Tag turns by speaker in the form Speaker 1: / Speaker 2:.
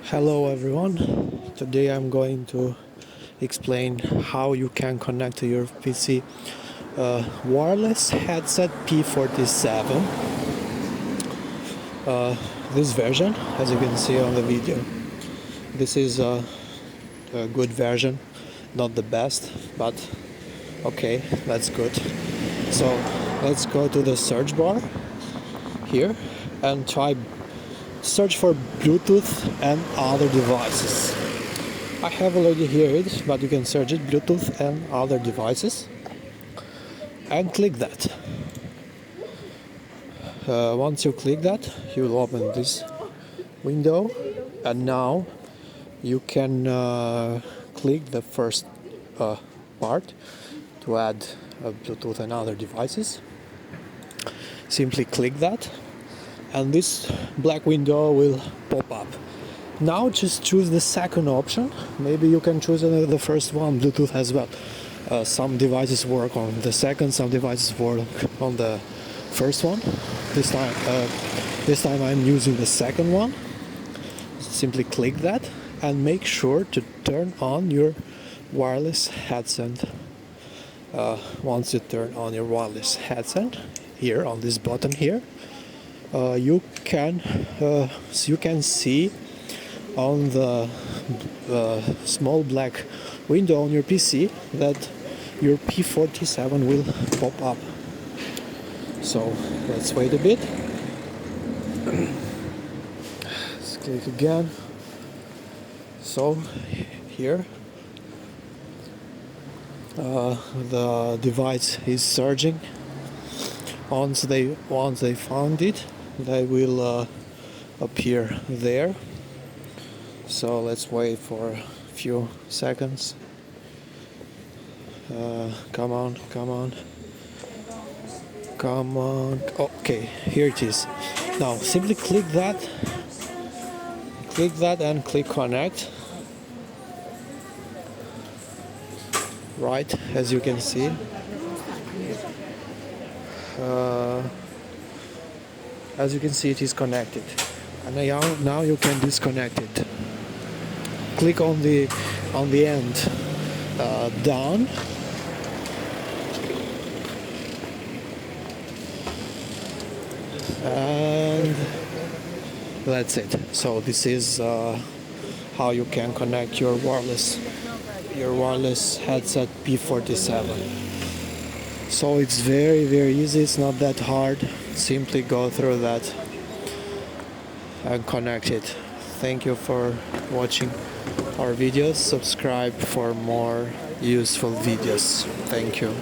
Speaker 1: Hello everyone, today I'm going to explain how you can connect to your PC wireless headset P-47. This version, as you can see on the video, this is a good version, not the best, but okay, that's good. So let's go to the search bar here and try search for Bluetooth and other devices. I have already heard it, but you can search it, Bluetooth and other devices, and click that. Once you click that, you will open this window, and now you can click the first part to add Bluetooth and other devices. Simply click that, and this black window will pop up. Now just choose the second option. Maybe you can choose the first one, Bluetooth as well. Some devices work on the second, some devices work on the first one. This time I'm using the second one. Simply click that and make sure to turn on your wireless headset. Once you turn on your wireless headset, here on this button here, you can see on the small black window on your PC that your P-47 will pop up. So let's wait a bit. Let's click again. So here the device is surging. Once they found it, they will appear there. So let's wait for a few seconds. Come on. Okay, here it is. Now simply click that and click connect. Right, as you can see. As you can see, it is connected, and now you can disconnect it. Click on the end down, and that's it. So this is how you can connect your wireless headset P-47. So it's very easy, it's not that hard. Simply go through that and connect it. Thank you for watching our videos. Subscribe for more useful videos. Thank you.